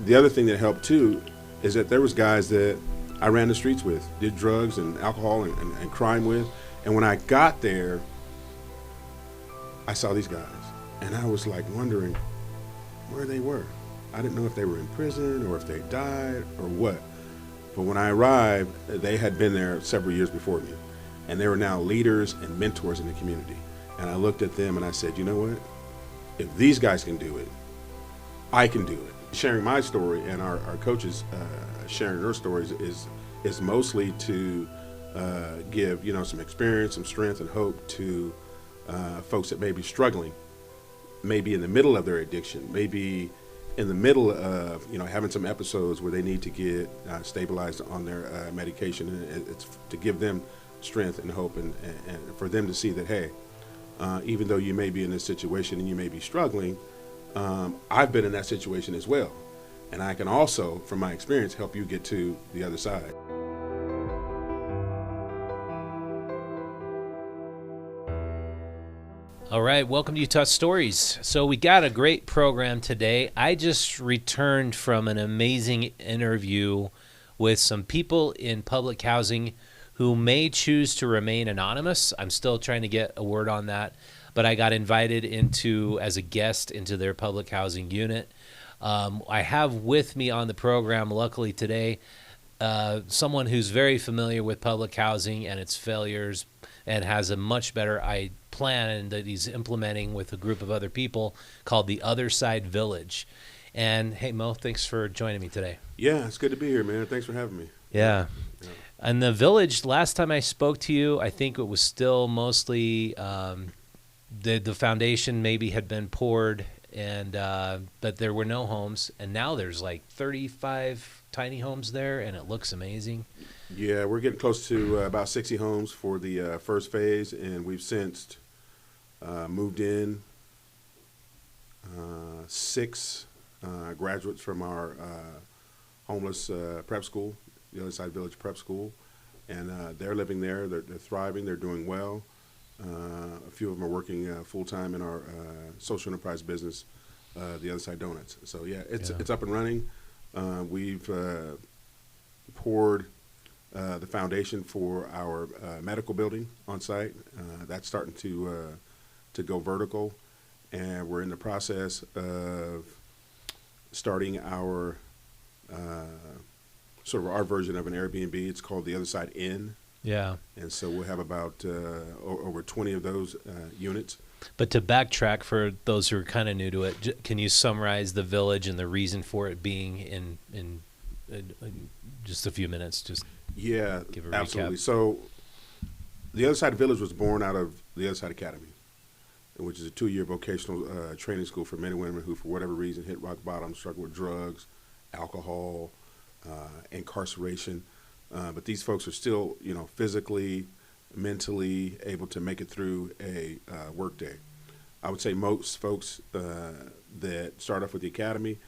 the other thing that helped too is that there was guys that I ran the streets with, did drugs and alcohol and crime with. And when I got there, I saw these guys. And I was like wondering where they were. I didn't know if they were in prison or if they died or what. But when I arrived, they had been there several years before me. And they were now leaders and mentors in the community. And I looked at them and I said, you know what? If these guys can do it, I can do it. Sharing my story and our coaches sharing their stories is mostly to give some experience, some strength, and hope to folks that may be struggling, maybe in the middle of their addiction, maybe in the middle of having some episodes where they need to get stabilized on their medication. And it's to give them strength and hope, and for them to see that, hey, even though you may be in this situation and you may be struggling, I've been in that situation as well. And I can also, from my experience, help you get to the other side. All right, welcome to Utah Stories. So we got a great program today. I just returned from an amazing interview with some people in public housing who may choose to remain anonymous. I'm still trying to get a word on that, but I got invited as a guest into their public housing unit. I have with me on the program, luckily today, someone who's very familiar with public housing and its failures and has a much better plan that he's implementing with a group of other people called the Other Side Village. And hey, Mo, thanks for joining me today. Yeah, it's good to be here, man. Thanks for having me. Yeah. And the village, last time I spoke to you, I think it was still mostly the foundation maybe had been poured, and but there were no homes. And now there's like 35 tiny homes there, and it looks amazing. Yeah, we're getting close to about 60 homes for the first phase, and we've since moved in 6 graduates from our homeless prep school, the Other Side Village Prep School, and they're living there. They're thriving. They're doing well. A few of them are working full-time in our social enterprise business, the Other Side Donuts. So, yeah, it's up and running. We've poured the foundation for our medical building on site. That's starting to go vertical, and we're in the process of starting our sort of our version of an Airbnb. It's called the Other Side Inn. Yeah. And so we'll have about over 20 of those units. But to backtrack for those who are kind of new to it, can you summarize the village and the reason for it being in just a few minutes? Just yeah, give a absolutely. recap. So the Other Side Village was born out of the Other Side Academy, which is a 2-year vocational training school for men and women who, for whatever reason, hit rock bottom, struggle with drugs, alcohol, incarceration. But these folks are still, physically, mentally able to make it through a work day. I would say most folks that start off with the academy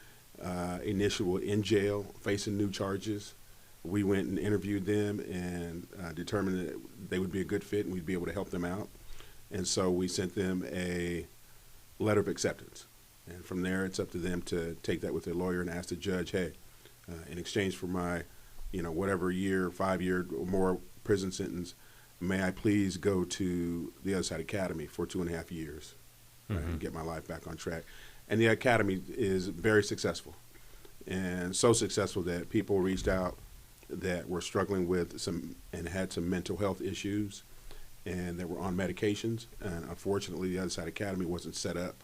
initially were in jail, facing new charges. We went and interviewed them and determined that they would be a good fit and we'd be able to help them out. And so we sent them a letter of acceptance. And from there, it's up to them to take that with their lawyer and ask the judge, hey, in exchange for my, whatever year, 5-year or more prison sentence, may I please go to the Other Side Academy for 2.5 years and get my life back on track. And the academy is very successful, and so successful that people reached out that were struggling with and had some mental health issues and that were on medications. And unfortunately, the Other Side Academy wasn't set up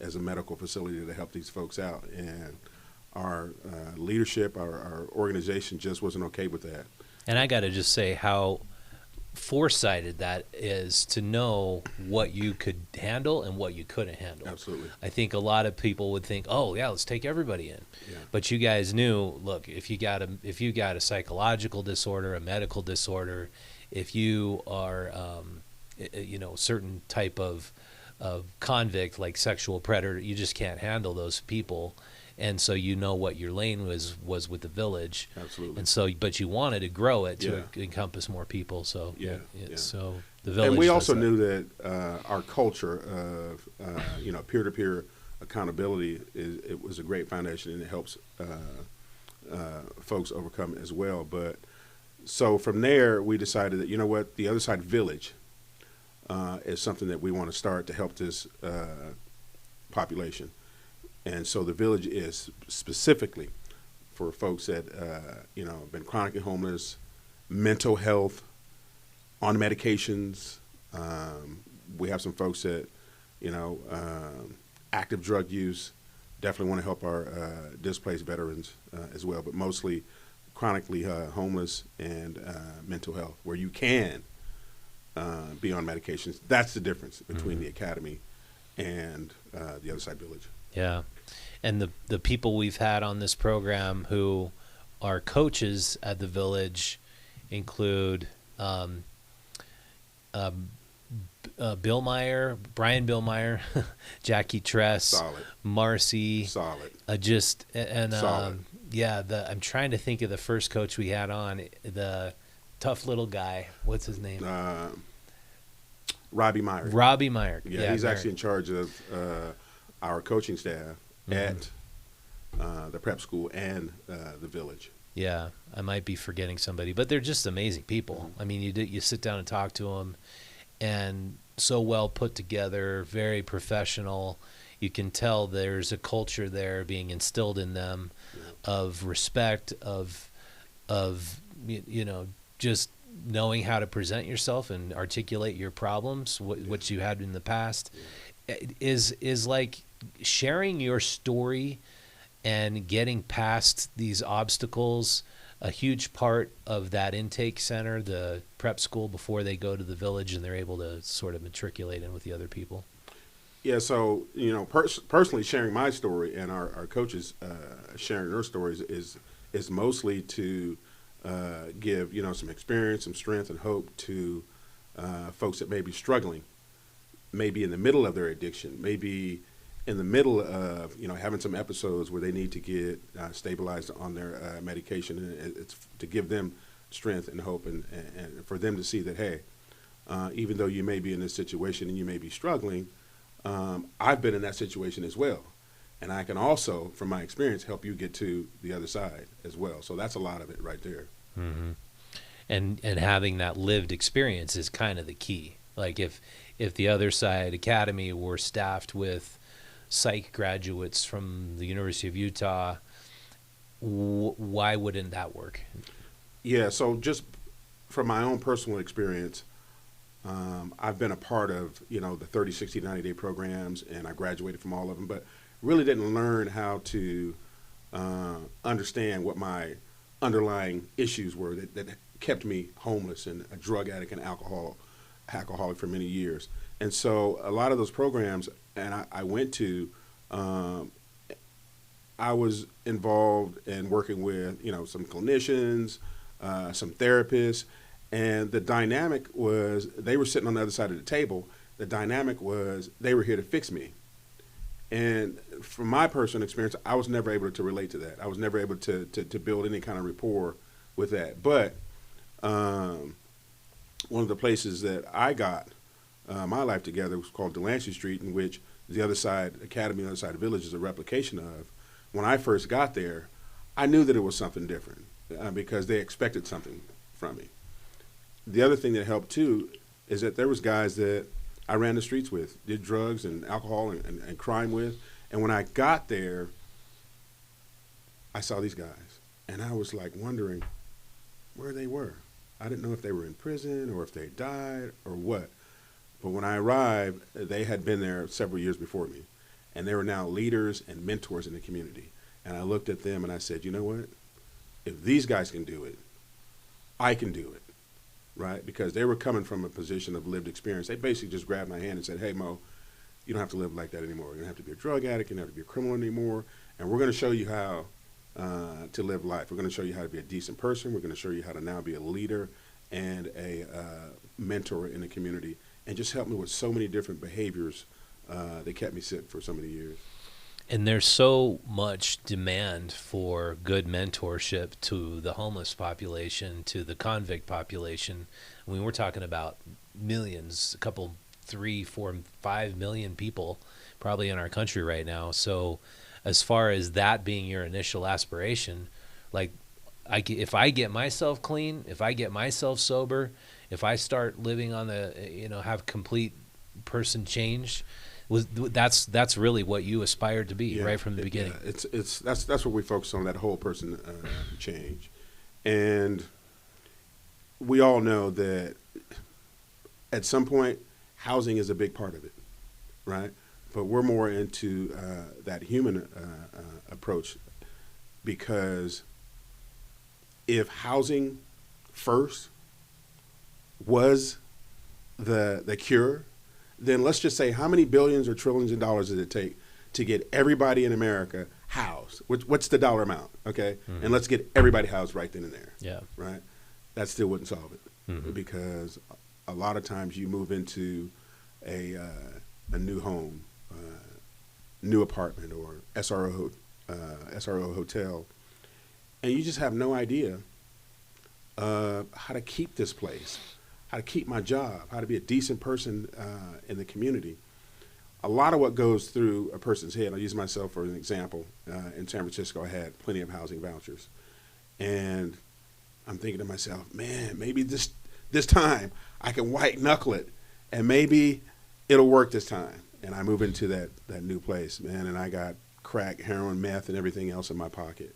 as a medical facility to help these folks out. And our leadership, our organization just wasn't okay with that. And I got to just say how foresighted that is to know what you could handle and what you couldn't handle. Absolutely. I think a lot of people would think, oh yeah, let's take everybody in. Yeah. But you guys knew, look, if you got a psychological disorder, a medical disorder, if you are certain type of convict like sexual predator, you just can't handle those people. And so what your lane was with the village. Absolutely. And so, but you wanted to grow it to encompass more people. So so the village. And we also knew that our culture of peer-to-peer accountability it was a great foundation, and it helps folks overcome as well. But so from there, we decided that, you know what, the other side village is something that we want to start to help this population. And so the village is specifically for folks that have been chronically homeless, mental health, on medications. We have some folks that active drug use. Definitely want to help our displaced veterans as well, but mostly chronically homeless and mental health, where you can be on medications. That's the difference between the academy and the other side village. Yeah. And the people we've had on this program who are coaches at the village include Brian Billmeyer, Jackie Tress, Solid. Marcy, Solid. Solid. I'm trying to think of the first coach we had on, the tough little guy. What's his name? Robbie Meyer. Robbie Meyer. Yeah, he's actually in charge of our coaching staff at the prep school and the village. Yeah, I might be forgetting somebody, but they're just amazing people. I mean, you sit down and talk to them, and so well put together, very professional. You can tell there's a culture there being instilled in them of respect, of just knowing how to present yourself and articulate your problems, what you had in the past, is like sharing your story and getting past these obstacles. A huge part of that intake center, the prep school, before they go to the village and they're able to sort of matriculate in with the other people. Yeah, so personally sharing my story and our coaches sharing their stories is mostly to give some experience, some strength, and hope to folks that may be struggling, maybe in the middle of their addiction, maybe in the middle of having some episodes where they need to get stabilized on their medication, and it's to give them strength and hope, and for them to see that, hey, even though you may be in this situation and you may be struggling, I've been in that situation as well, and I can also, from my experience, help you get to the other side as well. So that's a lot of it right there. Mm-hmm. And having that lived experience is kind of the key. Like if the other side academy were staffed with psych graduates from the University of Utah, why wouldn't that work? Yeah, so just from my own personal experience, I've been a part of the 30, 60, 90-day programs, and I graduated from all of them, but really didn't learn how to understand what my underlying issues were that kept me homeless and a drug addict and alcoholic for many years. And so a lot of those programs, and I went to, I was involved in working with some clinicians, some therapists, and the dynamic was they were sitting on the other side of the table. The dynamic was they were here to fix me. And from my personal experience, I was never able to relate to that. I was never able to build any kind of rapport with that. But one of the places that I got my life together was called Delancey Street, in which the other side academy, the other side village is a replication of. When I first got there, I knew that it was something different because they expected something from me. The other thing that helped too is that there was guys that I ran the streets with, did drugs and alcohol and crime with. And when I got there, I saw these guys. And I was like wondering where they were. I didn't know if they were in prison or if they died or what. But when I arrived, they had been there several years before me. And they were now leaders and mentors in the community. And I looked at them and I said, you know what? If these guys can do it, I can do it. Right? Because they were coming from a position of lived experience. They basically just grabbed my hand and said, hey, Mo, you don't have to live like that anymore. You don't have to be a drug addict. You don't have to be a criminal anymore. And we're going to show you how to live life. We're going to show you how to be a decent person. We're going to show you how to now be a leader and a mentor in the community. And just help me with so many different behaviors that kept me sick for so many years. And there's so much demand for good mentorship to the homeless population, to the convict population. I mean, we're talking about millions, a couple, 3, 4, 5 million people probably in our country right now. So as far as that being your initial aspiration, like if I get myself clean, if I get myself sober, if I start living on have complete person change, that's really what you aspired to be right from the beginning. Yeah, that's what we focus on, that whole person change. And we all know that at some point housing is a big part of it, right? But we're more into that human approach, because if housing first was the cure, then let's just say, how many billions or trillions of dollars does it take to get everybody in America housed? What's the dollar amount? Okay, and let's get everybody housed right then and there. Yeah, right. That still wouldn't solve it, because a lot of times you move into a new home, new apartment, or SRO hotel, and you just have no idea how to keep this place, how to keep my job, how to be a decent person in the community. A lot of what goes through a person's head, I'll use myself for an example. In San Francisco, I had plenty of housing vouchers. And I'm thinking to myself, man, maybe this time I can white knuckle it, and maybe it'll work this time. And I move into that new place, man, and I got crack, heroin, meth, and everything else in my pocket.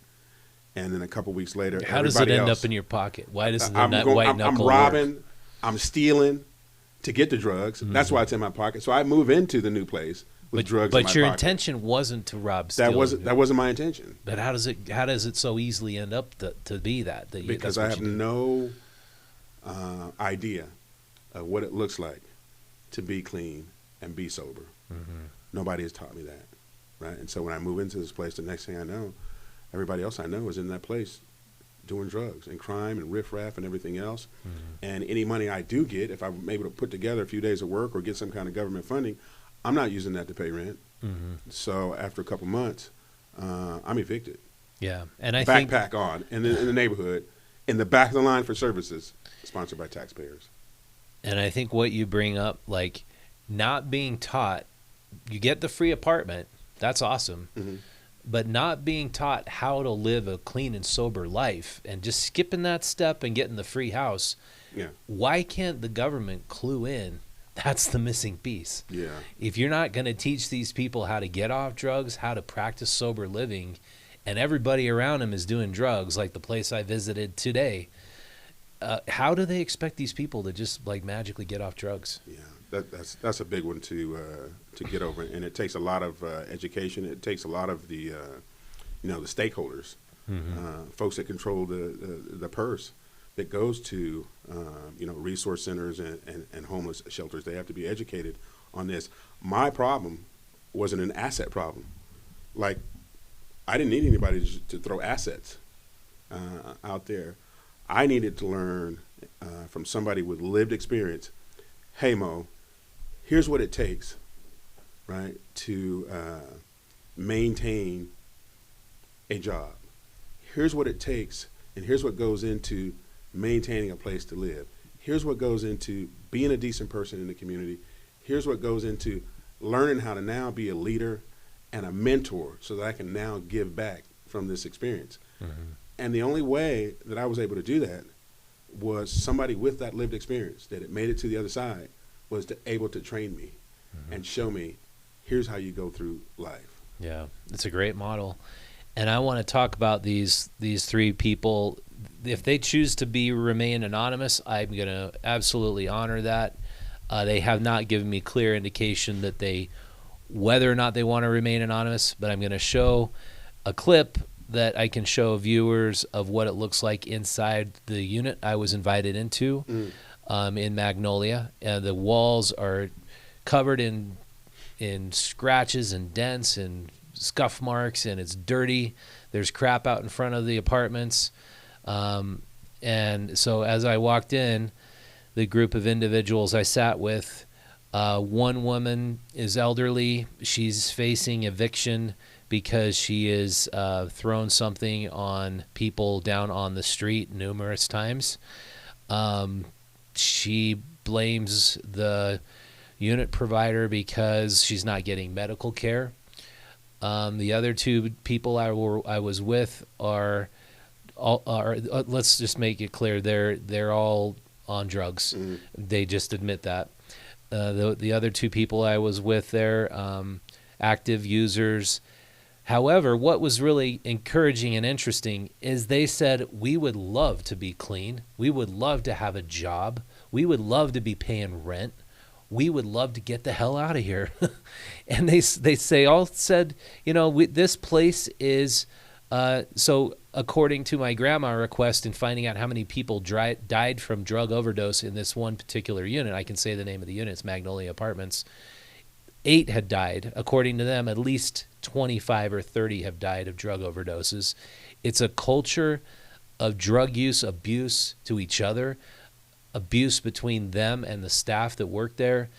And then a couple weeks later, how does it end up in your pocket? Why does the white knuckle I'm robbing, work? I'm stealing to get the drugs. That's why it's in my pocket. So I move into the new place with drugs in my pocket. But your intention wasn't to rob, steal. That wasn't my intention. But how does it so easily end up to be that because I have no idea of what it looks like to be clean and be sober. Nobody has taught me that, right? And so when I move into this place, the next thing I know, everybody else I know is in that place doing drugs and crime and riffraff and everything else. And any money I do get, if I'm able to put together a few days of work or get some kind of government funding, I'm not using that to pay rent. So after a couple months, I'm evicted. Yeah, and I backpack on in the neighborhood, in the back of the line for services, sponsored by taxpayers. And I think what you bring up, like not being taught, you get the free apartment, that's awesome. But not being taught how to live a clean and sober life, and just skipping that step and getting the free house. Yeah. Why can't the government clue in? That's the missing piece. Yeah. If you're not going to teach these people how to get off drugs, how to practice sober living, and everybody around them is doing drugs, like the place I visited today, how do they expect these people to just like magically get off drugs? Yeah, that's a big one to get over, and it takes a lot of education. It takes a lot of the the stakeholders, folks that control the purse that goes to resource centers and homeless shelters. They have to be educated on this. My problem wasn't an asset problem. Like, I didn't need anybody to throw assets out there. I needed to learn from somebody with lived experience. Hey, Mo, here's what it takes, right, to maintain a job. Here's what it takes, and here's what goes into maintaining a place to live. Here's what goes into being a decent person in the community. Here's what goes into learning how to now be a leader and a mentor so that I can now give back from this experience. And the only way that I was able to do that was somebody with that lived experience that had made it to the other side was able to train me and show me, here's how you go through life. Yeah, it's a great model. And I want to talk about these three people. If they choose to remain anonymous, I'm going to absolutely honor that. They have not given me clear indication that whether or not they want to remain anonymous, but I'm going to show a clip that I can show viewers of what it looks like inside the unit I was invited into in Magnolia. The walls are covered in scratches and dents and scuff marks, and it's dirty. There's crap out in front of the apartments. And so as I walked in, the group of individuals I sat with, one woman is elderly. She's facing eviction because she has thrown something on people down on the street numerous times. She blames the unit provider because she's not getting medical care. The other two people I was with are let's just make it clear, they're all on drugs. Mm. They just admit that. The other two people I was with, they're active users. However, what was really encouraging and interesting is they said, we would love to be clean. We would love to have a job. We would love to be paying rent. We would love to get the hell out of here. And they said, this place is, so according to my grandma request and finding out how many people died from drug overdose in this one particular unit, I can say the name of the unit, it's Magnolia Apartments, 8 had died. According to them, at least 25 or 30 have died of drug overdoses. It's a culture of drug use, abuse to each other, abuse between them and the staff that work there.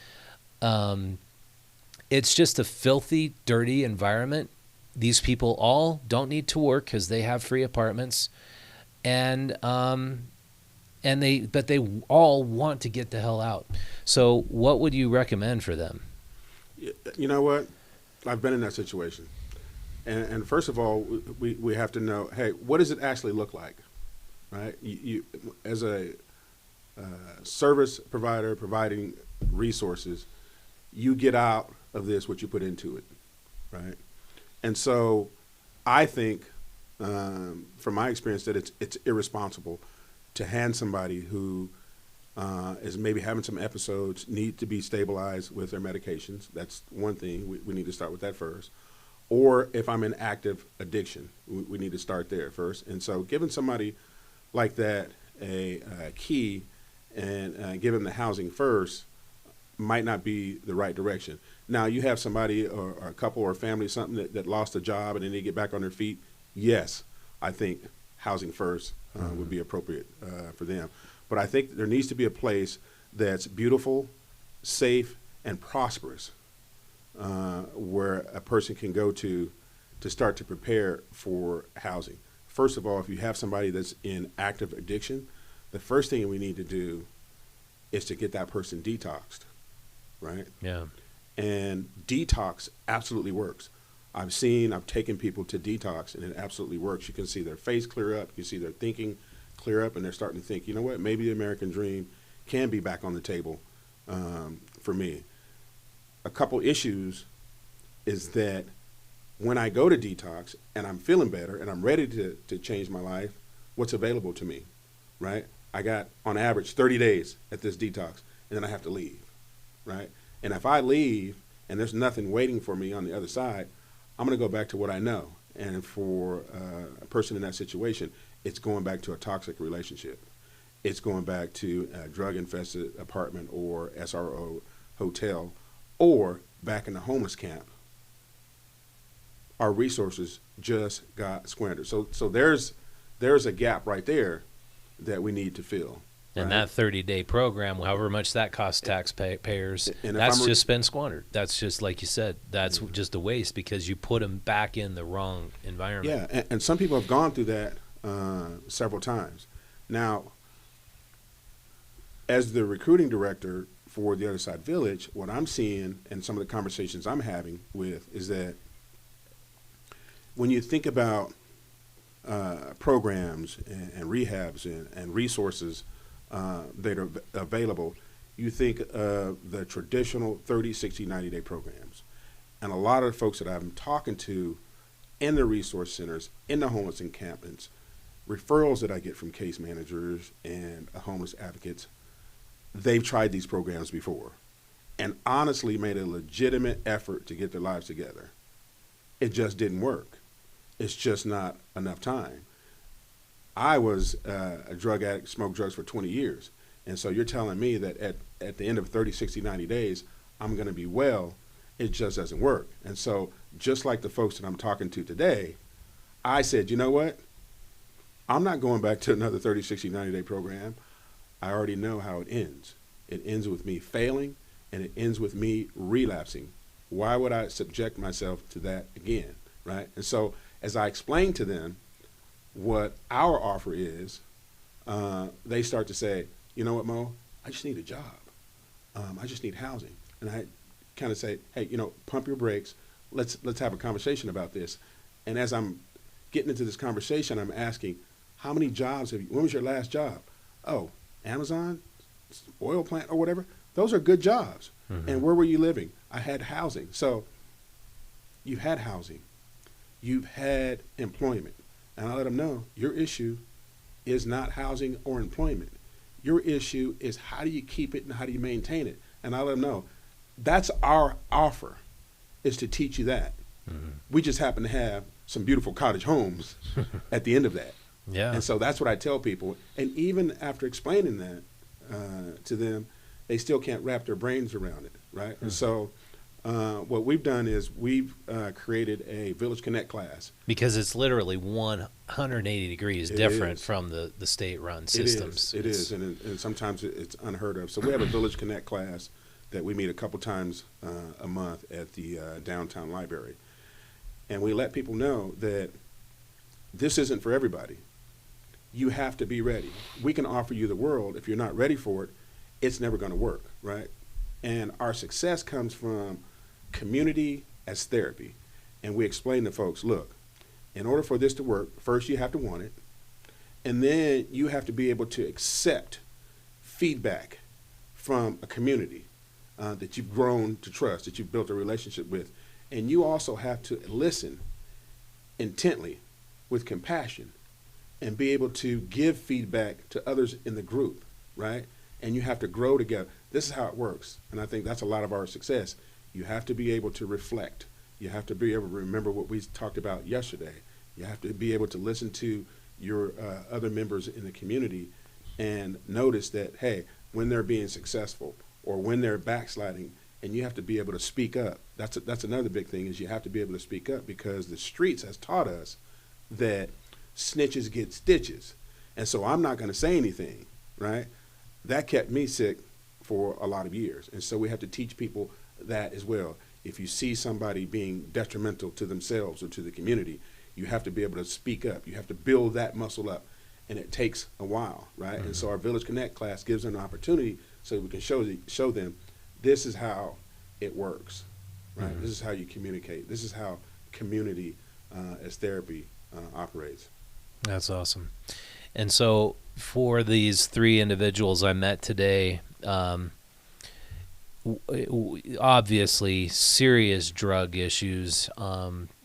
It's just a filthy, dirty environment. These people all don't need to work because they have free apartments, but they all want to get the hell out. So what would you recommend for them? You know what? I've been in that situation. And first of all, we have to know, hey, what does it actually look like, right? You as a service provider providing resources, you get out of this what you put into it, right? And so I think, from my experience, that it's irresponsible to hand somebody who is maybe having some episodes, need to be stabilized with their medications. That's one thing. We need to start with that first. Or if I'm in active addiction, we need to start there first. And so giving somebody like that a key and give them the housing first might not be the right direction. Now, you have somebody or a couple or a family or something that lost a job and then they get back on their feet. Yes, I think housing first would be appropriate for them. But I think there needs to be a place that's beautiful, safe, and prosperous, where a person can go to start to prepare for housing. First of all, if you have somebody that's in active addiction, the first thing we need to do is to get that person detoxed, right? Yeah. And detox absolutely works. I've taken people to detox, and it absolutely works. You can see their face clear up. You see their thinking clear up, and they're starting to think, you know what, maybe the American dream can be back on the table for me. A couple issues is that when I go to detox and I'm feeling better and I'm ready to change my life, what's available to me, right? I got, on average, 30 days at this detox, and then I have to leave, right? And if I leave and there's nothing waiting for me on the other side, I'm going to go back to what I know. And for a person in that situation, it's going back to a toxic relationship. It's going back to a drug-infested apartment or SRO hotel, or back in the homeless camp. Our resources just got squandered. So there's a gap right there that we need to fill. And right? that 30-day program, however much that costs taxpayers, that's just been squandered. That's just, like you said, that's just a waste because you put them back in the wrong environment. Yeah, and some people have gone through that several times. Now, as the recruiting director for the Other Side Village, what I'm seeing and some of the conversations I'm having with is that when you think about programs and rehabs and resources that are available, you think of the traditional 30, 60, 90-day programs. And a lot of the folks that I'm talking to in the resource centers, in the homeless encampments, referrals that I get from case managers and homeless advocates, they've tried these programs before and honestly made a legitimate effort to get their lives together. It just didn't work. It's just not enough time. I was a drug addict, smoked drugs for 20 years. And so you're telling me that at the end of 30, 60, 90 days, I'm going to be well. It just doesn't work. And so just like the folks that I'm talking to today, I said, you know what? I'm not going back to another 30, 60, 90-day program. I already know how it ends. It ends with me failing, and it ends with me relapsing. Why would I subject myself to that again, right? And so as I explain to them what our offer is, they start to say, you know what, Mo, I just need a job. I just need housing. And I kind of say, hey, pump your brakes. let's have a conversation about this. And as I'm getting into this conversation, I'm asking, how many jobs have you? When was your last job? Oh, Amazon, oil plant, or whatever. Those are good jobs. Mm-hmm. And where were you living? I had housing. So you've had housing, you've had employment, and I let them know your issue is not housing or employment. Your issue is how do you keep it and how do you maintain it. And I let them know that's our offer, is to teach you that. Mm-hmm. We just happen to have some beautiful cottage homes at the end of that. Yeah. And so that's what I tell people. And even after explaining that to them, they still can't wrap their brains around it, right? Mm-hmm. And so what we've done is we've created a Village Connect class. Because it's literally 180 degrees different from the state-run systems. It is, and sometimes it's unheard of. So we have a Village Connect class that we meet a couple times a month at the downtown library. And we let people know that this isn't for everybody. You have to be ready. We can offer you the world. If you're not ready for it, it's never going to work, right? And our success comes from community as therapy. And we explain to folks, look, in order for this to work, first you have to want it, and then you have to be able to accept feedback from a community that you've grown to trust, that you've built a relationship with. And you also have to listen intently with compassion and be able to give feedback to others in the group, right? And you have to grow together. This is how it works. And I think that's a lot of our success. You have to be able to reflect. You have to be able to remember what we talked about yesterday. You have to be able to listen to your other members in the community and notice that, hey, when they're being successful or when they're backsliding, and you have to be able to speak up. That's another big thing, is you have to be able to speak up, because the streets has taught us that snitches get stitches. And so I'm not going to say anything, right? That kept me sick for a lot of years. And so we have to teach people that as well. If you see somebody being detrimental to themselves or to the community, you have to be able to speak up. You have to build that muscle up. And it takes a while, right? Mm-hmm. And so our Village Connect class gives them an opportunity so we can show them this is how it works, right? Mm-hmm. This is how you communicate. This is how community as therapy operates. That's awesome. And so for these three individuals I met today, obviously serious drug issues,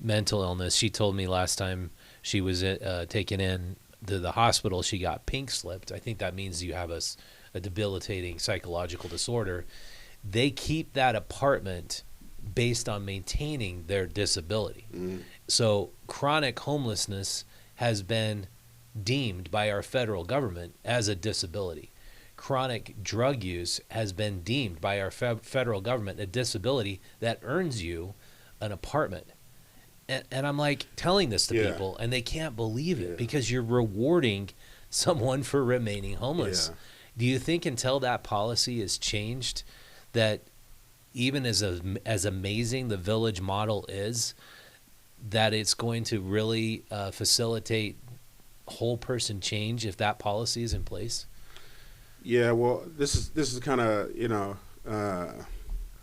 mental illness. She told me last time she was taken in to the hospital, she got pink slipped. I think that means you have a debilitating psychological disorder. They keep that apartment based on maintaining their disability. Mm. So chronic homelessness has been deemed by our federal government as a disability. Chronic drug use has been deemed by our federal government a disability that earns you an apartment. And I'm like telling this to people, and they can't believe it because you're rewarding someone for remaining homeless. Yeah. Do you think until that policy is changed, that even as amazing the village model is, that it's going to really facilitate whole person change if that policy is in place? Yeah, well, this is kind of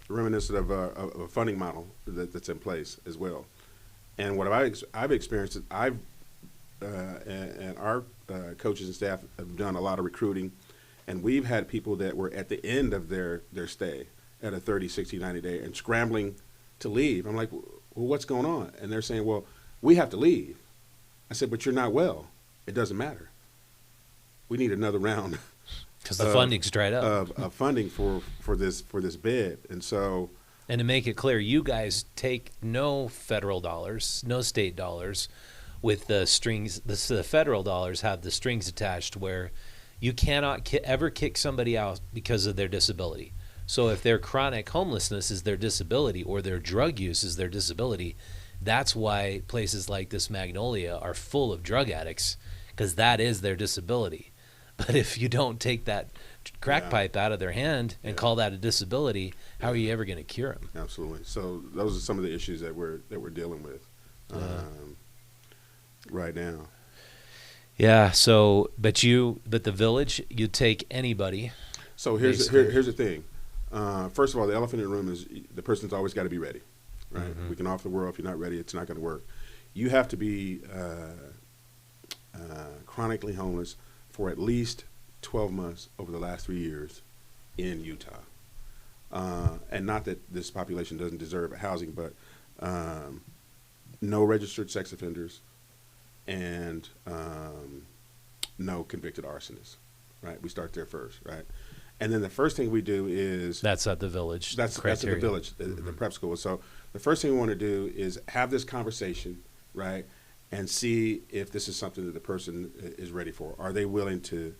reminiscent of a funding model that's in place as well. And what I've experienced is and our coaches and staff have done a lot of recruiting, and we've had people that were at the end of their stay at a 30, 60, 90 day and scrambling to leave. I'm like, well, what's going on? And they're saying, well, we have to leave. I said, but you're not well. It doesn't matter. We need another round. Because the funding's dried up. Of funding for this bed. And so. And to make it clear, you guys take no federal dollars, no state dollars, with the strings. The federal dollars have the strings attached where you cannot ever kick somebody out because of their disability. So if their chronic homelessness is their disability or their drug use is their disability, that's why places like this Magnolia are full of drug addicts, because that is their disability. But if you don't take that crack pipe out of their hand and call that a disability, how are you ever going to cure them? Absolutely. So those are some of the issues that we're dealing with right now. Yeah. So, but the village, you take anybody. So here's the thing. First of all, the elephant in the room is the person's always got to be ready. right? Mm-hmm. We can offer the world. If you're not ready, it's not going to work. You have to be chronically homeless for at least 12 months over the last 3 years in Utah. And not that this population doesn't deserve housing, but no registered sex offenders and no convicted arsonists, right? We start there first, right? And then the first thing we do is That's at the village. that's at the village, the prep school. So the first thing we want to do is have this conversation, right, and see if this is something that the person is ready for. Are they willing to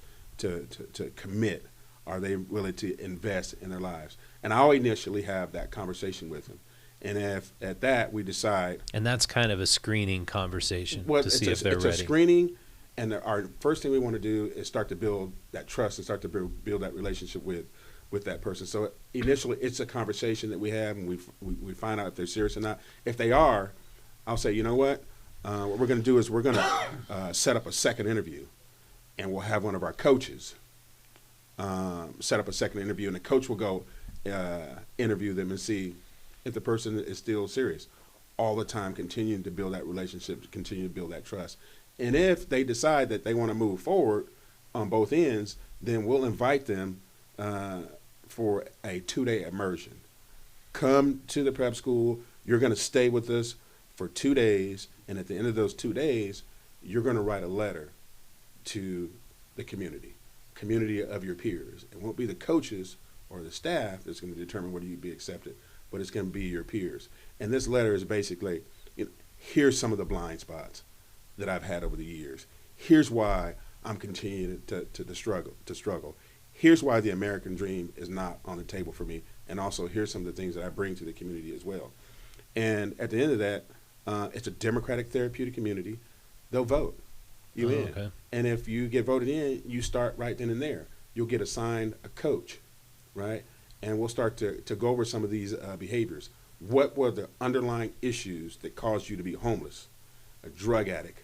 commit? Are they willing to invest in their lives? And I'll initially have that conversation with them. And if at that we decide, And that's kind of a screening conversation well, to see if they're it's ready. a screening, and our first thing we want to do is start to build that trust and start to build that relationship with that person. So initially, it's a conversation that we have, and we find out if they're serious or not. If they are, I'll say, you know what we're going to do is we're going to set up a second interview, and we'll have one of our coaches set up a second interview, and the coach will go interview them and see if the person is still serious. All the time, continuing to build that relationship, continue to build that trust. And if they decide that they want to move forward on both ends, then we'll invite them for a 2-day immersion. Come to the prep school. You're going to stay with us for 2 days, and at the end of those 2 days, you're going to write a letter to the community of your peers. It won't be the coaches or the staff that's going to determine whether you'd be accepted, but it's going to be your peers. And this letter is basically, here's some of the blind spots that I've had over the years. Here's why I'm continuing to struggle. Here's why the American dream is not on the table for me. And also, here's some of the things that I bring to the community as well. And at the end of that, it's a democratic therapeutic community. They'll vote you in. Okay. And if you get voted in, you start right then and there. You'll get assigned a coach, right? And we'll start to go over some of these behaviors. What were the underlying issues that caused you to be homeless, a drug addict,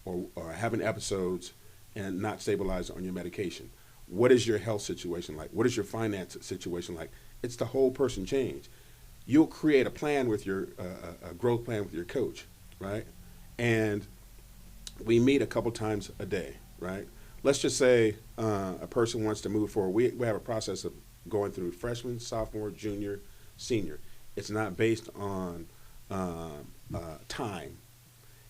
or having episodes and not stabilized on your medication? What is your health situation like? What is your finance situation like? It's the whole person change. You'll create a plan with your a growth plan with your coach, right? And we meet a couple times a day, right? Let's just say a person wants to move forward. We have a process of going through freshman, sophomore, junior, senior. It's not based on time.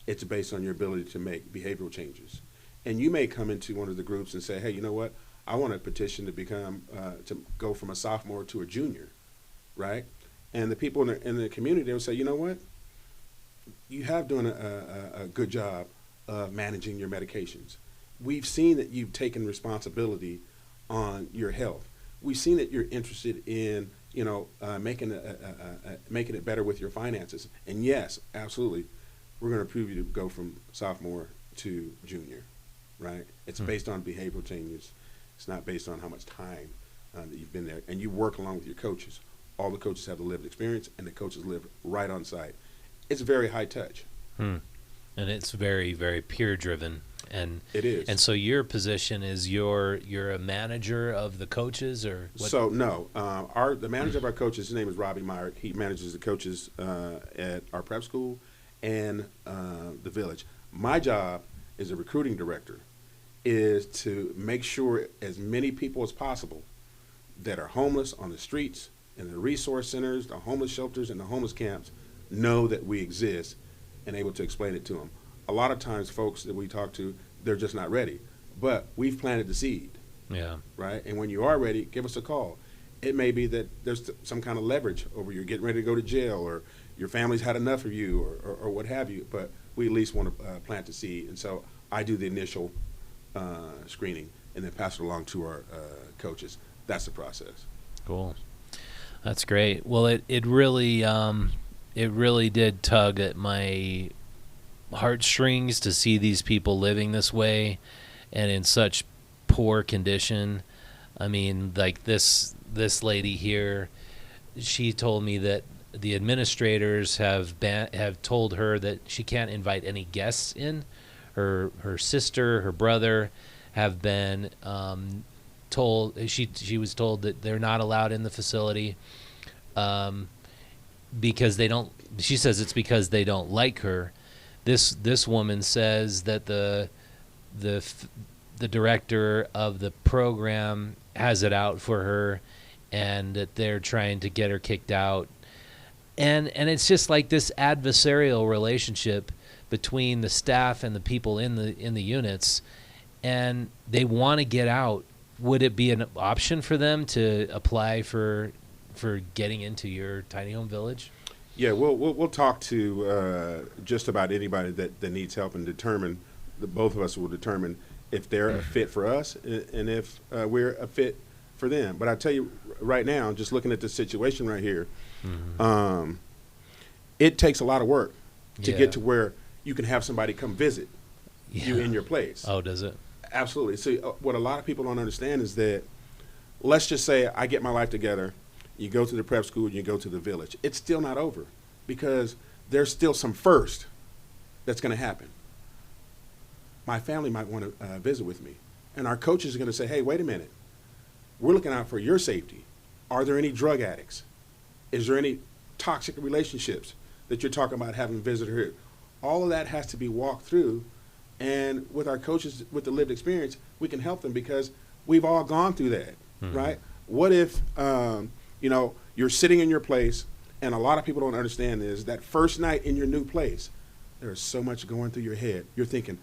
It's based on your ability to make behavioral changes. And you may come into one of the groups and say, hey, you know what? I want to petition to become, to go from a sophomore to a junior, right? And the people in the community will say, you know what? You have done a good job of managing your medications. We've seen that you've taken responsibility on your health. We've seen that you're interested in, making it better with your finances. And yes, absolutely, we're going to approve you to go from sophomore to junior, right? It's based on behavioral changes. It's not based on how much time that you've been there. And you work along with your coaches. All the coaches have the lived experience, and the coaches live right on site. It's very high touch. And it's very, very peer driven. And it is. And so your position is you're a manager of the coaches, or what? So no, the manager of our coaches, his name is Robbie Myrick. He manages the coaches at our prep school and the village. My job as a recruiting director is to make sure as many people as possible that are homeless on the streets, in the resource centers, the homeless shelters, and the homeless camps know that we exist and able to explain it to them. A lot of times folks that we talk to, they're just not ready. But we've planted the seed. Yeah. Right? And when you are ready, give us a call. It may be that there's some kind of leverage over you getting ready to go to jail, or your family's had enough of you, or what have you. But we at least want to plant the seed. And so I do the initial screening and then pass it along to our coaches. That's the process. Cool. That's great. Well, it really did tug at my heartstrings to see these people living this way and in such poor condition. I mean, like this lady here, she told me that the administrators have told her that she can't invite any guests in. Her sister, her brother have been told, she was told that they're not allowed in the facility because they don't she says it's because they don't like her. This woman says that the director of the program has it out for her, and that they're trying to get her kicked out. And it's just like this adversarial relationship between the staff and the people in the units, and they want to get out. Would it be an option for them to apply for getting into your tiny home village? Yeah, we'll talk to just about anybody that needs help, and determine, both of us will determine if they're a fit for us and if we're a fit for them. But I tell you right now, just looking at the situation right here, it takes a lot of work to get to where you can have somebody come visit you in your place. Oh, does it? Absolutely. See, what a lot of people don't understand is that, let's just say I get my life together, you go to the prep school, you go to the village. It's still not over, because there's still some first that's going to happen. My family might want to visit with me, and our coaches are going to say, hey, wait a minute. We're looking out for your safety. Are there any drug addicts? Is there any toxic relationships that you're talking about having visited here? All of that has to be walked through, and with our coaches with the lived experience, we can help them, because we've all gone through that, right? What if, you're sitting in your place, and a lot of people don't understand is that first night in your new place, there's so much going through your head. You're thinking,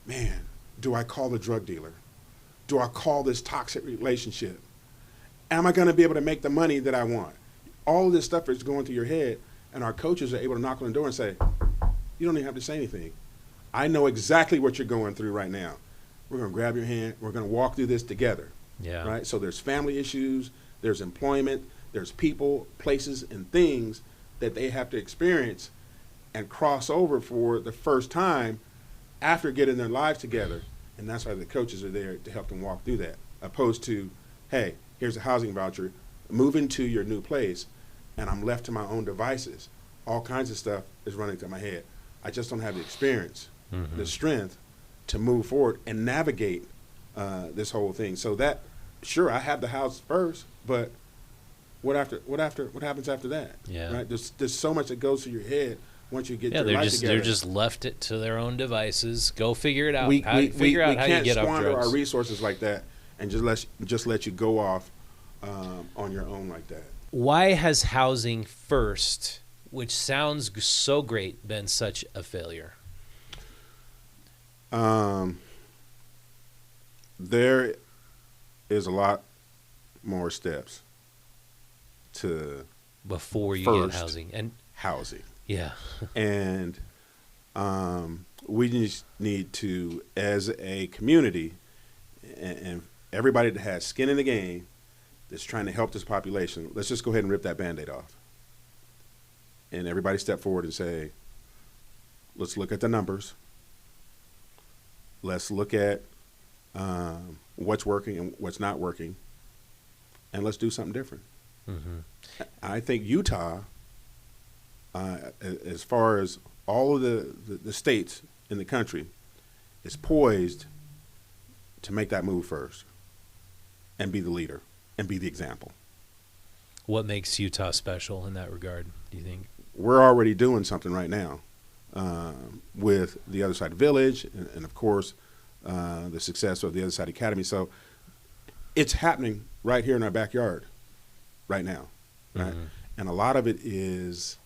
man, do I call the drug dealer? Do I call this toxic relationship? Am I going to be able to make the money that I want? All of this stuff is going through your head, and our coaches are able to knock on the door and say, you don't even have to say anything. I know exactly what you're going through right now. We're going to grab your hand. We're going to walk through this together. Yeah. Right? So there's family issues, there's employment, there's people, places, and things that they have to experience and cross over for the first time after getting their lives together. And that's why the coaches are there to help them walk through that, opposed to, hey, here's a housing voucher, move into your new place, and I'm left to my own devices. All kinds of stuff is running through my head. I just don't have the experience, the strength to move forward and navigate this whole thing. So that, sure, I have the house first, but what happens after that? Yeah. Right? There's so much that goes through your head once you get your life together. They're just left it to their own devices. Go figure it out. We how you get off drugs. We can't squander our resources like that and just let you go off on your own like that. Why has housing first, which sounds so great, been such a failure? There is a lot more steps to before you first get housing. And housing. yeah. And we just need to, as a community, and everybody that has skin in the game that's trying to help this population, let's just go ahead and rip that Band-Aid off. And everybody step forward and say, let's look at the numbers. Let's look at what's working and what's not working. And let's do something different. I think Utah, as far as all of the states in the country, is poised to make that move first and be the leader and be the example. What makes Utah special in that regard, do you think? We're already doing something right now with the Other Side Village and of course, the success of the Other Side Academy. So it's happening right here in our backyard right now, right? And a lot of it is,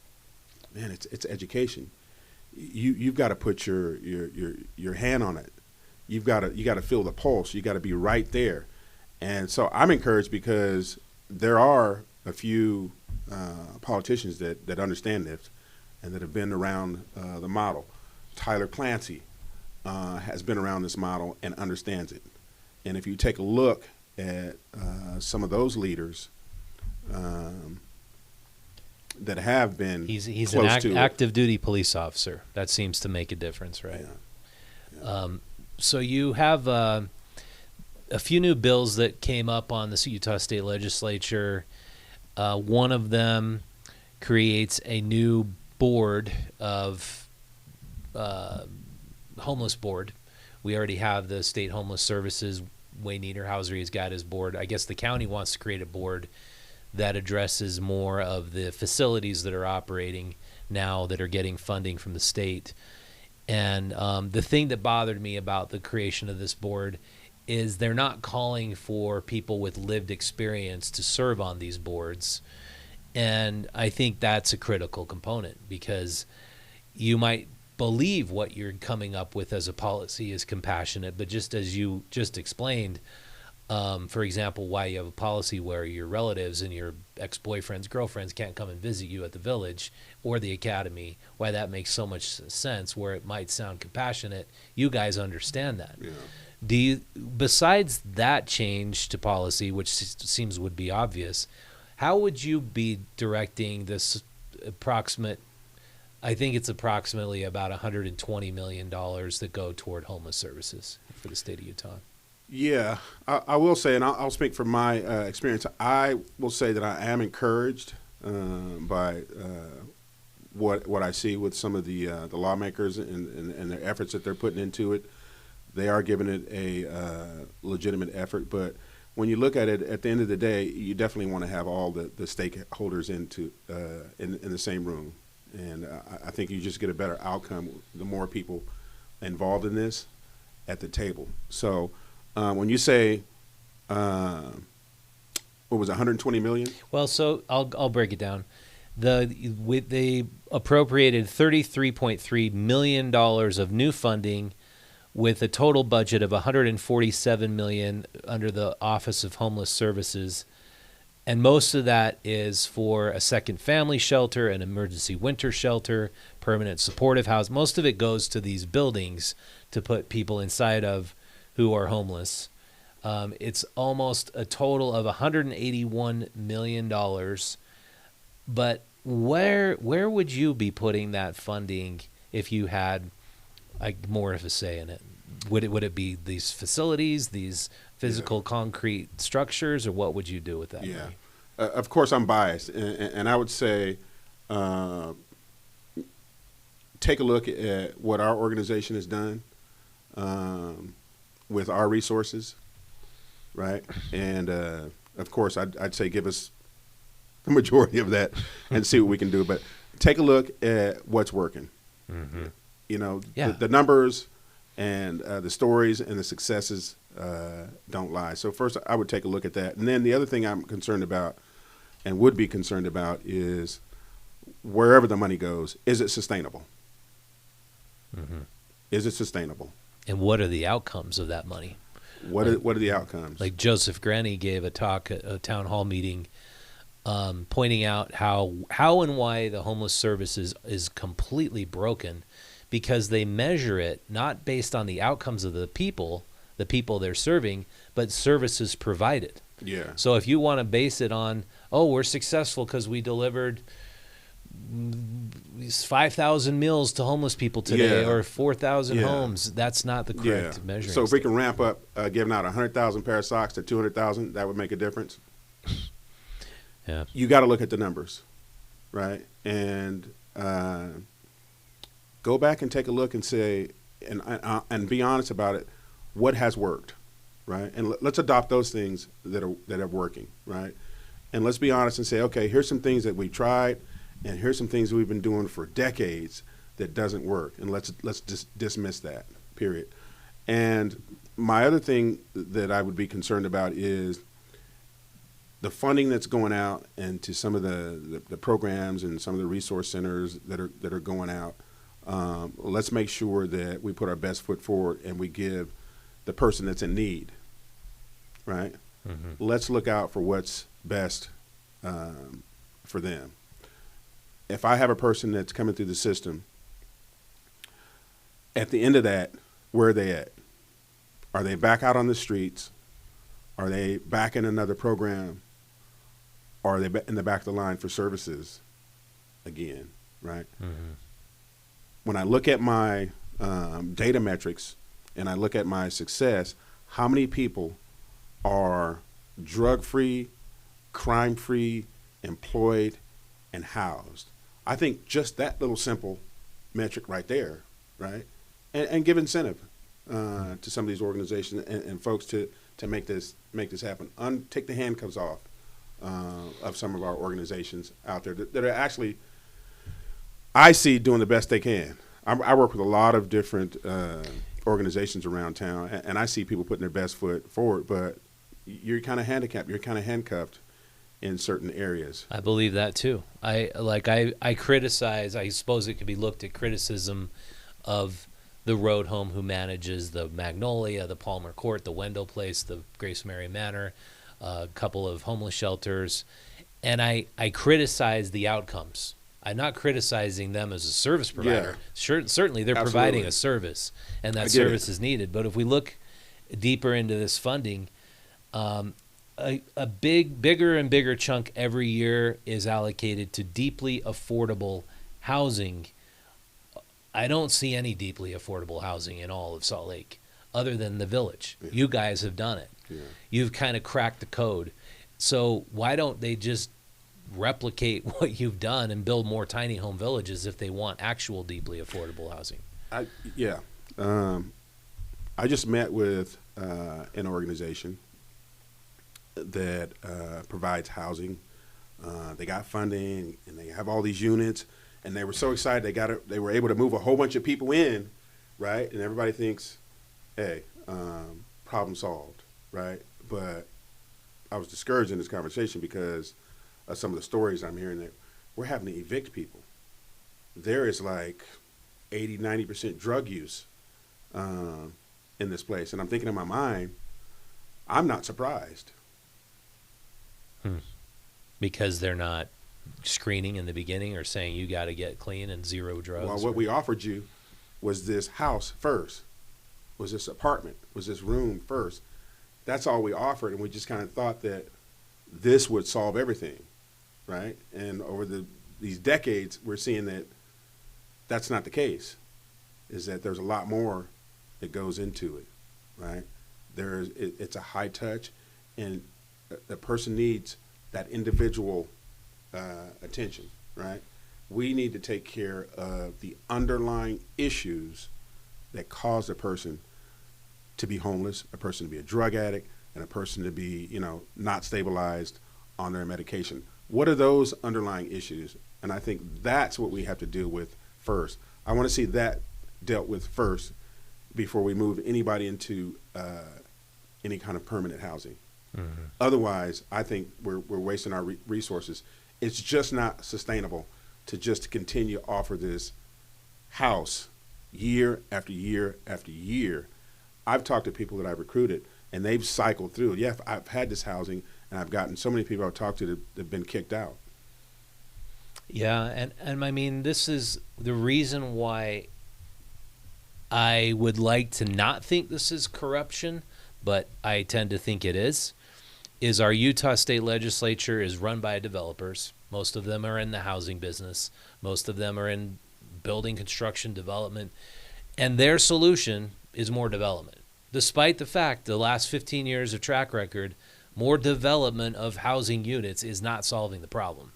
man, it's education. You've got to put your hand on it. You got to feel the pulse. You got to be right there. And so I'm encouraged because there are a few politicians that understand this and that have been around the model. Tyler Clancy has been around this model and understands it. And if you take a look at some of those leaders that have been he's close an active duty police officer. That seems to make a difference, right? Yeah. So you have a few new bills that came up on the Utah State Legislature. One of them creates a new board of homeless board. We already have the State Homeless Services. Wayne Niederhauser has got his board. I guess the county wants to create a board that addresses more of the facilities that are operating now that are getting funding from the state. And the thing that bothered me about the creation of this board is they're not calling for people with lived experience to serve on these boards. And I think that's a critical component, because you might believe what you're coming up with as a policy is compassionate, but just as you just explained, for example, why you have a policy where your relatives and your ex-boyfriends, girlfriends can't come and visit you at the village or the academy, why that makes so much sense, where it might sound compassionate, you guys understand that. Yeah. Do you, besides that change to policy, which seems would be obvious, how would you be directing this approximate, I think it's approximately about $120 million that go toward homeless services for the state of Utah? Yeah, I will say, and I'll speak from my experience, I will say that I am encouraged by what I see with some of the lawmakers and their efforts that they're putting into it. They are giving it a legitimate effort, but when you look at it, at the end of the day, you definitely want to have all the stakeholders in the same room. And I think you just get a better outcome the more people involved in this at the table. So when you say, what was it, 120 million? Well, so I'll break it down. They appropriated $33.3 million of new funding, with a total budget of $147 million under the Office of Homeless Services. And most of that is for a second family shelter, an emergency winter shelter, permanent supportive house. Most of it goes to these buildings to put people inside of who are homeless. It's almost a total of $181 million. But where would you be putting that funding if you had more of a say in it? Would it be these facilities, these physical concrete structures, or what would you do with that? Yeah, of course I'm biased, and I would say take a look at what our organization has done with our resources, right? And of course I'd say give us the majority of that and see what we can do. But take a look at what's working. Mm-hmm. You know, the numbers and the stories and the successes don't lie. So first, I would take a look at that. And then the other thing I'm concerned about and would be concerned about is wherever the money goes, is it sustainable? Mm-hmm. Is it sustainable? And what are the outcomes of that money? What are the outcomes? Like Joseph Granny gave a talk at a town hall meeting pointing out how and why the homeless services is completely broken, because they measure it not based on the outcomes of the people they're serving, but services provided. Yeah. So if you want to base it on, we're successful because we delivered 5,000 meals to homeless people today, or 4,000 homes, that's not the correct measure. So if we can ramp up giving out 100,000 pair of socks to 200,000, that would make a difference. Yeah. You got to look at the numbers, right? And go back and take a look and say, and be honest about it. What has worked, right? And let's adopt those things that are working, right? And let's be honest and say, okay, here's some things that we tried, and here's some things we've been doing for decades that doesn't work, and let's just dismiss that. Period. And my other thing that I would be concerned about is the funding that's going out into some of the programs and some of the resource centers that are going out. Let's make sure that we put our best foot forward and we give the person that's in need, right? Mm-hmm. Let's look out for what's best for them. If I have a person that's coming through the system, at the end of that, where are they at? Are they back out on the streets? Are they back in another program? Or are they in the back of the line for services again, right? Mm-hmm. When I look at my data metrics and I look at my success, how many people are drug-free, crime-free, employed, and housed? I think just that little simple metric right there, right? And give incentive to some of these organizations and folks to make this happen. Take the handcuffs off of some of our organizations out there that are actually, I see, doing the best they can. I work with a lot of different organizations around town, and I see people putting their best foot forward, but you're kind of handicapped. You're kind of handcuffed in certain areas. I believe that too. I criticize. I suppose it could be looked at criticism of the road home who manages the Magnolia, the Palmer Court, the Wendell Place, the Grace Mary Manor, a couple of homeless shelters, and I criticize the outcomes. I'm not criticizing them as a service provider. Yeah. Certainly, they're Absolutely. providing a service, and that service is needed. But if we look deeper into this funding, a bigger and bigger chunk every year is allocated to deeply affordable housing. I don't see any deeply affordable housing in all of Salt Lake other than the Village. Yeah. You guys have done it. Yeah. You've kind of cracked the code. So why don't they just replicate what you've done and build more tiny home villages if they want actual deeply affordable housing? I just met with an organization that provides housing. They got funding and they have all these units, and they were so excited they were able to move a whole bunch of people in, right? And everybody thinks, hey, problem solved, right? But I was discouraged in this conversation because of some of the stories I'm hearing that we're having to evict people. There is like 80-90% drug use in this place, and I'm thinking in my mind, I'm not surprised. Because they're not screening in the beginning or saying you got to get clean and zero drugs. Well, what we offered you was this house first, was this apartment, was this room first. That's all we offered, and we just kind of thought that this would solve everything, right? And over these decades, we're seeing that that's not the case, is that there's a lot more that goes into it, right? It's a high touch, and the person needs that individual attention, right? We need to take care of the underlying issues that cause a person to be homeless, a person to be a drug addict, and a person to be, not stabilized on their medication. What are those underlying issues? And I think that's what we have to deal with first. I want to see that dealt with first before we move anybody into any kind of permanent housing. Mm-hmm. Otherwise, I think we're wasting our resources. It's just not sustainable to just continue to offer this house year after year after year. I've talked to people that I've recruited, and they've cycled through. Yeah, I've had this housing, and I've gotten so many people I've talked to that have been kicked out. Yeah, and I mean, this is the reason why I would like to not think this is corruption, but I tend to think it is our Utah State Legislature is run by developers. Most of them are in the housing business. Most of them are in building, construction, development. And their solution is more development. Despite the fact the last 15 years of track record, more development of housing units is not solving the problem.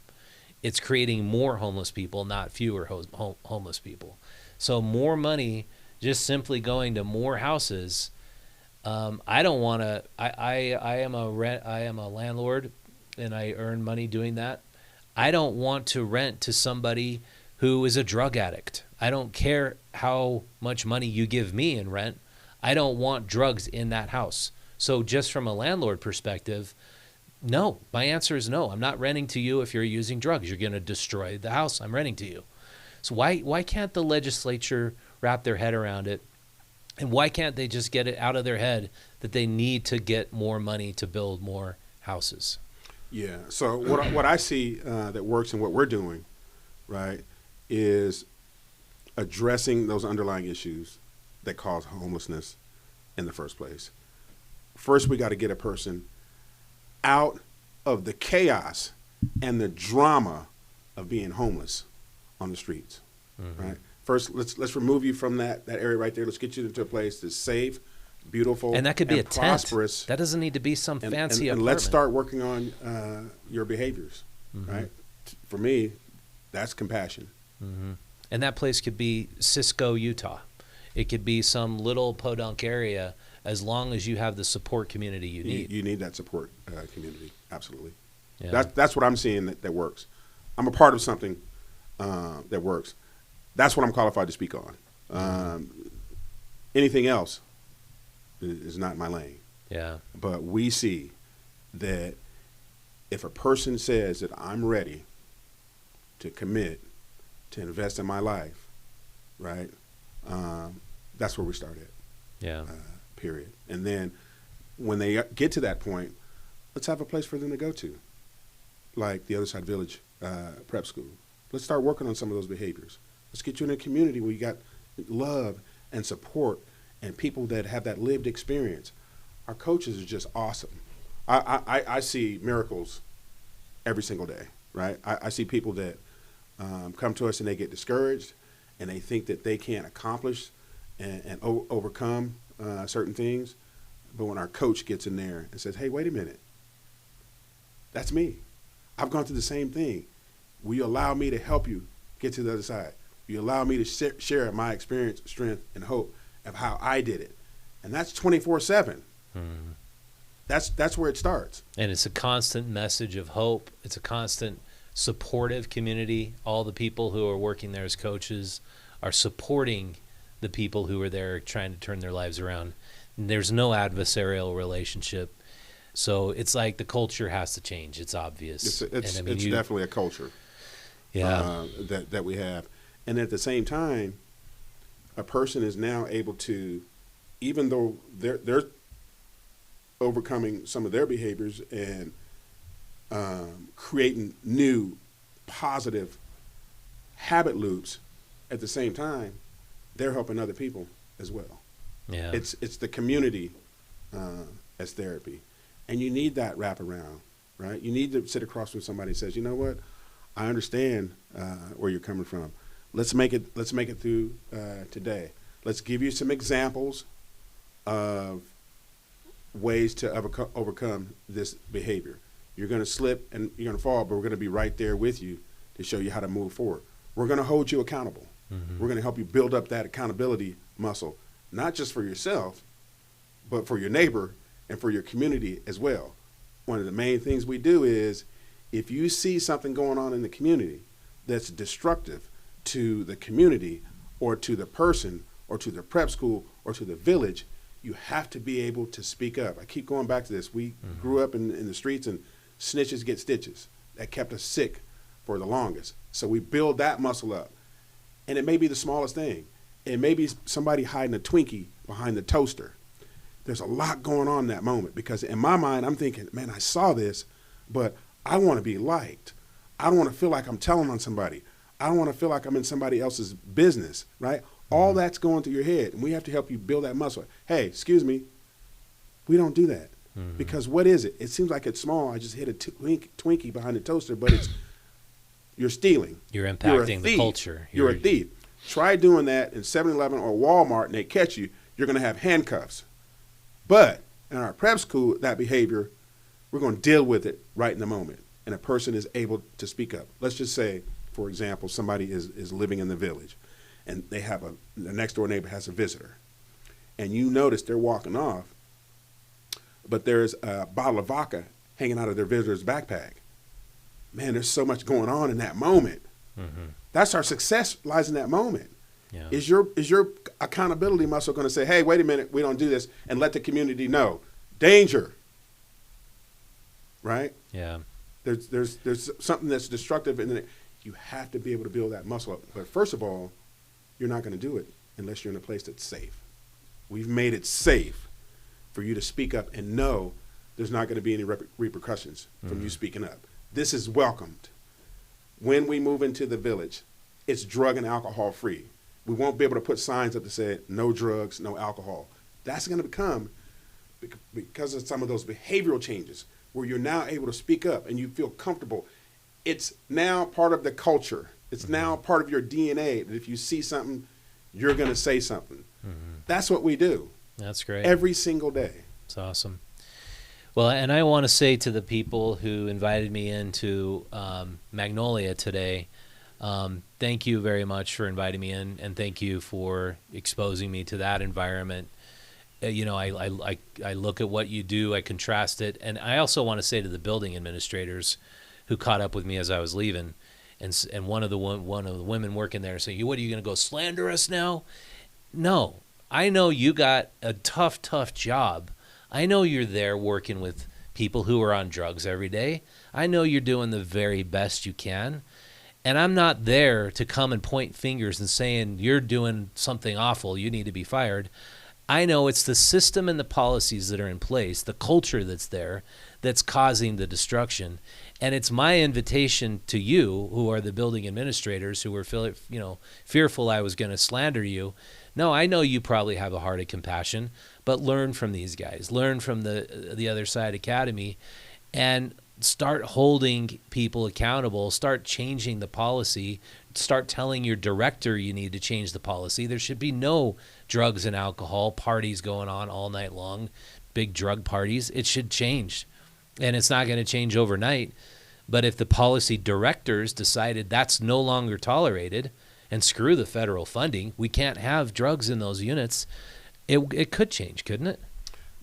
It's creating more homeless people, not fewer homeless people. So more money just simply going to more houses. I don't want to. I am a landlord, and I earn money doing that. I don't want to rent to somebody who is a drug addict. I don't care how much money you give me in rent. I don't want drugs in that house. So just from a landlord perspective, no. My answer is no. I'm not renting to you if you're using drugs. You're going to destroy the house I'm renting to you. So why can't the legislature wrap their head around it? And why can't they just get it out of their head that they need to get more money to build more houses? Yeah. So what I see that works and what we're doing, right, is addressing those underlying issues that cause homelessness in the first place. First, we got to get a person out of the chaos and the drama of being homeless on the streets, right? First, let's remove you from that area right there. Let's get you into a place that's safe, beautiful, and that could be a prosperous. Tent. That doesn't need to be some fancy and apartment. let's start working on your behaviors, right? For me, that's compassion. Mm-hmm. And that place could be Cisco, Utah. It could be some little podunk area, as long as you have the support community you need. You need that support community, absolutely. Yeah. That's what I'm seeing that works. I'm a part of something that works. That's what I'm qualified to speak on. Anything else is not my lane. Yeah. But we see that if a person says that I'm ready to commit to invest in my life, right? That's where we start at. Yeah. Period. And then when they get to that point, let's have a place for them to go to, like the Other Side Village prep school. Let's start working on some of those behaviors. Let's get you in a community where you got love and support and people that have that lived experience. Our coaches are just awesome. I see miracles every single day, right? I see people that come to us and they get discouraged and they think that they can't accomplish and overcome certain things. But when our coach gets in there and says, hey, wait a minute, that's me. I've gone through the same thing. Will you allow me to help you get to the other side? Will you allow me to share my experience, strength, and hope of how I did it? And that's 24/7. That's where it starts. And it's a constant message of hope. It's a constant supportive community. All the people who are working there as coaches are supporting the people who are there trying to turn their lives around. And there's no adversarial relationship. So it's like the culture has to change. It's obvious. It's definitely a culture that we have. And at the same time, a person is now able to, even though they're overcoming some of their behaviors and creating new positive habit loops, at the same time, they're helping other people as well. Yeah. It's the community as therapy. And you need that wraparound, right? You need to sit across from somebody who says, you know what, I understand where you're coming from. Let's make it through today. Let's give you some examples of ways to overcome this behavior. You're going to slip and you're going to fall, but we're going to be right there with you to show you how to move forward. We're going to hold you accountable. We're going to help you build up that accountability muscle, not just for yourself, but for your neighbor and for your community as well. One of the main things we do is if you see something going on in the community that's destructive to the community or to the person or to the prep school or to the village, you have to be able to speak up. I keep going back to this. We grew up in the streets and snitches get stitches. That kept us sick for the longest. So we build that muscle up. And it may be the smallest thing. It may be somebody hiding a Twinkie behind the toaster. There's a lot going on in that moment because in my mind, I'm thinking, man, I saw this, but I want to be liked. I don't want to feel like I'm telling on somebody. I don't want to feel like I'm in somebody else's business, right? All that's going through your head, and we have to help you build that muscle. Hey, excuse me, we don't do that. Because what is it? It seems like it's small. I just hit a Twinkie behind the toaster, but it's you're stealing. You're impacting the culture. You're a thief. Try doing that in 7-Eleven or Walmart and they catch you, you're going to have handcuffs. But in our prep school, that behavior, we're going to deal with it right in the moment. And a person is able to speak up. Let's just say, for example, somebody is living in the village and they have the next door neighbor has a visitor. And you notice they're walking off, but there's a bottle of vodka hanging out of their visitor's backpack. Man, there's so much going on in that moment. That's our success lies in that moment. Yeah. Is your accountability muscle going to say, hey, wait a minute, we don't do this, and let the community know. Danger. Right? Yeah. There's something that's destructive, and you have to be able to build that muscle up. But first of all, you're not going to do it unless you're in a place that's safe. We've made it safe for you to speak up and know there's not going to be any repercussions from you speaking up. This is welcomed. When we move into the village, it's drug and alcohol free. We won't be able to put signs up that say no drugs, no alcohol. That's going to become, because of some of those behavioral changes, where you're now able to speak up and you feel comfortable. It's now part of the culture. It's now part of your DNA that if you see something, you're going to say something. That's what we do. That's great. Every single day. It's awesome. Well, and I want to say to the people who invited me into Magnolia today, thank you very much for inviting me in, and thank you for exposing me to that environment. I look at what you do, I contrast it, and I also want to say to the building administrators who caught up with me as I was leaving, and one of the women working there saying, "What, are you going to go slander us now?" No, I know you got a tough job. I know you're there working with people who are on drugs every day. I know you're doing the very best you can. And I'm not there to come and point fingers and saying you're doing something awful, you need to be fired. I know it's the system and the policies that are in place, the culture that's there, that's causing the destruction. And it's my invitation to you, who are the building administrators, who were fearful I was going to slander you. No, I know you probably have a heart of compassion, but learn from these guys. Learn from the Other Side Academy, and start holding people accountable. Start changing the policy. Start telling your director you need to change the policy. There should be no drugs and alcohol parties going on all night long, big drug parties. It should change, and it's not going to change overnight. But if the policy directors decided that's no longer tolerated, and screw the federal funding, we can't have drugs in those units, it could change, couldn't it?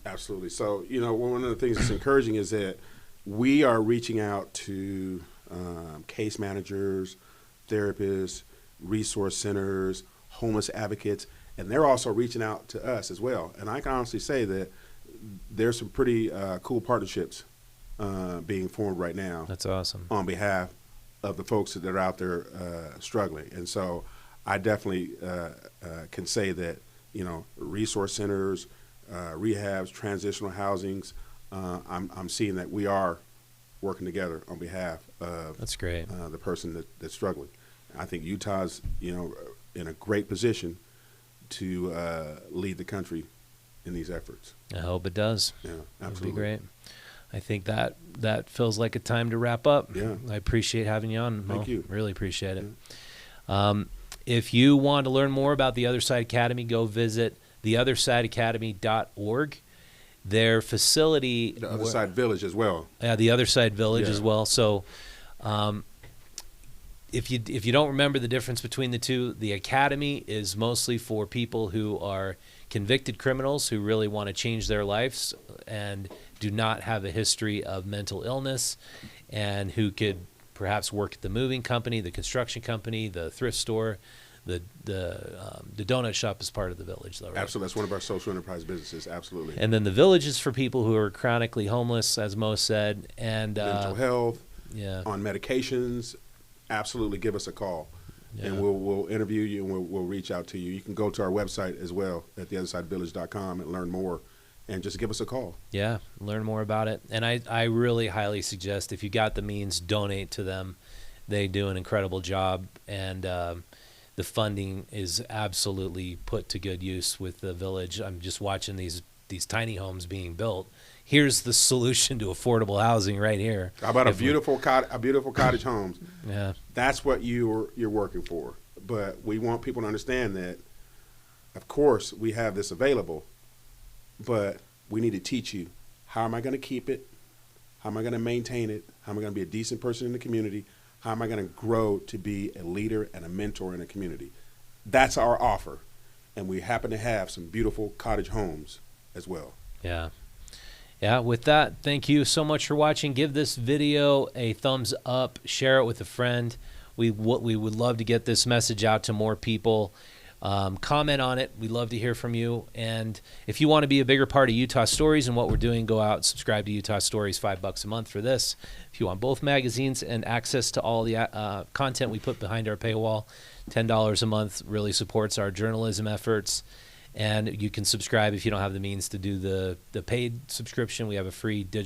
Absolutely. So, one of the things that's encouraging is that we are reaching out to case managers, therapists, resource centers, homeless advocates, and they're also reaching out to us as well. And I can honestly say that there's some pretty cool partnerships being formed right now. That's awesome. On behalf of the folks that are out there struggling. And so I definitely can say that, resource centers, rehabs, transitional housings, I'm seeing that we are working together on behalf of That's great. The person that's struggling. I think Utah's, in a great position to lead the country in these efforts. I hope it does. Yeah, absolutely. That'd be great. I think that feels like a time to wrap up. Yeah. I appreciate having you on, Mo. Thank you. Really appreciate it. Yeah. If you want to learn more about the Other Side Academy, go visit theothersideacademy.org. Their facility, The Other Side Village as well. Yeah, the Other Side Village Yeah. as well. So, if you don't remember the difference between the two, the academy is mostly for people who are convicted criminals who really want to change their lives and do not have a history of mental illness, and who could perhaps work at the moving company, the construction company, the thrift store. The donut shop is part of the village, though, right? Absolutely. That's one of our social enterprise businesses. Absolutely. And then the village is for people who are chronically homeless, as Mo said, and Mental health, yeah, on medications. Absolutely, give us a call, yeah. and we'll interview you, and we'll reach out to you. You can go to our website as well at theothersidevillage.com and learn more, and just give us a call. Yeah, learn more about it. And I really highly suggest, if you got the means, donate to them. They do an incredible job, and the funding is absolutely put to good use with the village. I'm just watching these tiny homes being built. Here's the solution to affordable housing right here. How about a beautiful cottage homes? Yeah, That's what you're working for. But we want people to understand that, of course, we have this available, but we need to teach you, how am I going to keep it? How am I going to maintain it? How am I going to be a decent person in the community? How am I going to grow to be a leader and a mentor in a community? That's our offer. And we happen to have some beautiful cottage homes as well. yeah. Yeah, with that, thank you so much for watching. Give this video a thumbs up. Share it with a friend. We would love to get this message out to more people. Comment on it. We'd love to hear from you. And if you want to be a bigger part of Utah Stories and what we're doing, go out and subscribe to Utah Stories, $5 a month for this. If you want both magazines and access to all the content we put behind our paywall, $10 a month really supports our journalism efforts. And you can subscribe if you don't have the means to do the paid subscription. We have a free digital